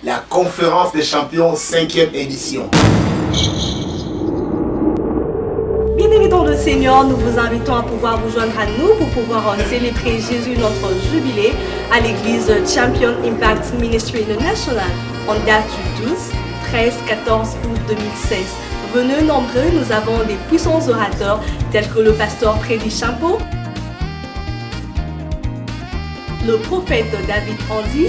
La conférence des champions 5e édition. Bien-aimés dans le Seigneur, nous vous invitons à pouvoir vous joindre à nous pour pouvoir célébrer Jésus, notre jubilé, à l'église Champion Impact Ministry International en date du 12, 13, 14 août 2016. Venez nombreux, nous avons des puissants orateurs tels que le pasteur Freddy Champeau, le prophète David Andy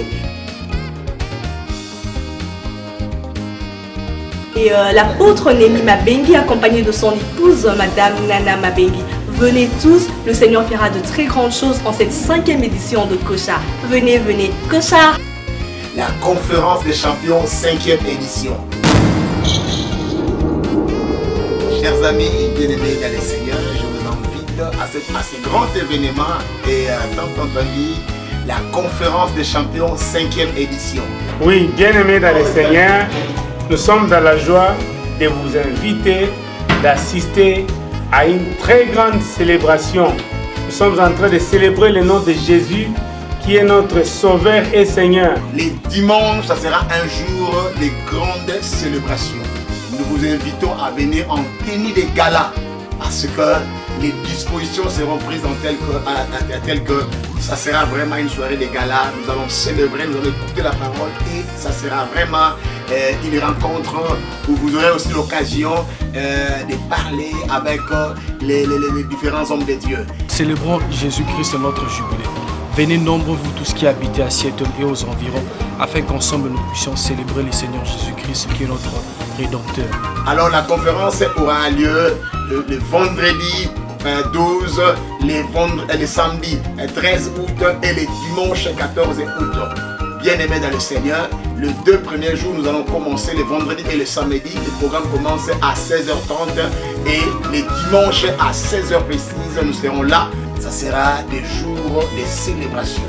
et l'apôtre Némi Mabengi accompagné de son épouse Madame Nana Mabengi. Venez tous, le Seigneur fera de très grandes choses en cette 5e édition de Kocha. Venez, venez, Kocha. La conférence des champions 5e édition. Chers amis bien-aimés dans le Seigneur, je vous invite à ce grand événement et tant entendu, la conférence des champions 5e édition. Oui, bien-aimés dans le Seigneur, nous sommes dans la joie de vous inviter d'assister à une très grande célébration. Nous sommes en train de célébrer le nom de Jésus qui est notre Sauveur et Seigneur. Les dimanches, ça sera un jour de grandes célébrations. Nous vous invitons à venir en tenue de gala parce que les dispositions seront prises en tel que ça sera vraiment une soirée de gala. Nous allons célébrer, nous allons écouter la parole et ça sera vraiment une rencontre où vous aurez aussi l'occasion de parler avec les différents hommes de Dieu. Célébrons Jésus-Christ notre jubilé. Venez nombreux vous tous qui habitez à Seattle et aux environs afin qu'ensemble nous puissions célébrer le Seigneur Jésus-Christ qui est notre Rédempteur. Alors la conférence aura lieu le vendredi 12, le samedi 13 août et le dimanche 14 août. Bien-aimés dans le Seigneur, les 2 premiers jours, nous allons commencer le vendredi et le samedi. Le programme commence à 16h30 et les dimanches à 16h précises, nous serons là. Ça sera des jours de célébration.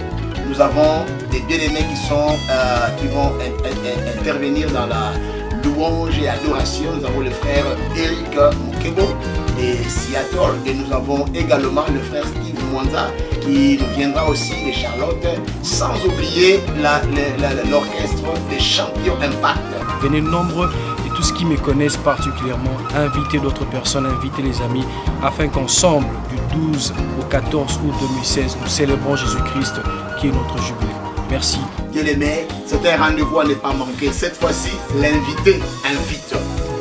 Nous avons des bien-aimés qui vont intervenir dans la louange et adoration. Nous avons le frère Eric Mukebo de Seattle et nous avons également le frère Steve Mwanza qui nous viendra aussi de Charlotte, sans oublier l'orchestre des champions Impact. Venez nombreux et tous ceux qui me connaissent particulièrement, invitez d'autres personnes, invitez les amis, afin qu'ensemble, du 12 au 14 août 2016, nous célébrons Jésus-Christ qui est notre jubilé. Merci. Bien-aimés, c'est un rendez-vous à ne pas manquer. Cette fois-ci, l'invité invite.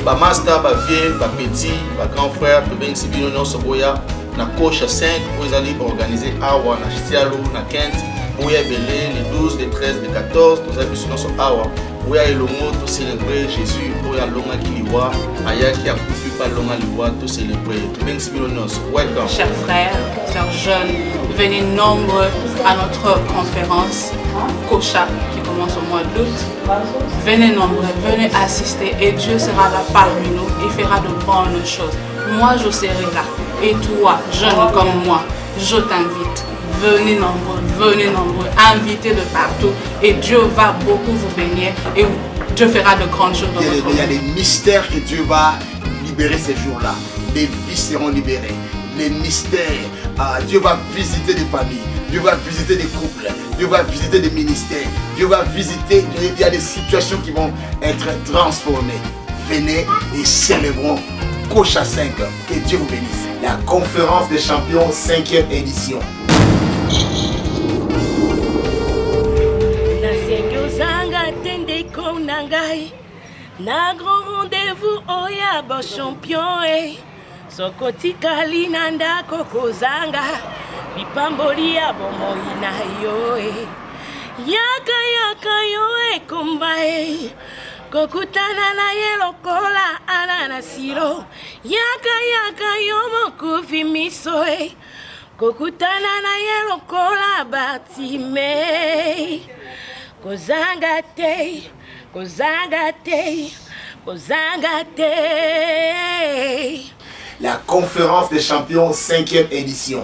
Ba master, ba vieux, ba petit, ba grand frère, pe ben sibino no soboya na Kocha 5 pour les aller organiser awa na Chialo na Kent pour y belé les 12, les 13, les 14 tous les sur awa pour y aller le mot pour célébrer Jésus pour y aller longa kiliwa aya qui a coupu pas longa liwa tout célébrer pe ben sibino no welcome. Chers frères, chers jeunes, venez nombreux à notre conférence Kocha qui commence au mois d'août. Venez nombreux, venez assister et Dieu sera là parmi nous et fera de bonnes choses. Moi je serai là et toi, jeune comme moi, je t'invite. Venez nombreux, invitez de partout et Dieu va beaucoup vous bénir et Dieu fera de grandes choses dans votre vie. Il y a des mystères que Dieu va libérer ces jours-là. Les vies seront libérées. Les mystères, Dieu va visiter des familles. Dieu va visiter des couples, Dieu va visiter des ministères, Dieu va visiter, il y a des situations qui vont être transformées. Venez et célébrons Kocha 5, que Dieu vous bénisse. La conférence des champions 5e édition. Na grand rendez-vous oya bo champion Sokoti kalina ndako kozanga Bipamboli ya bomoi na yo Yaka yo kumba Kokutana na ye lokola anana silo Yaka yo mokufi miso Kokutana na ye lokola batime Kozanga te La conférence des champions 5e édition.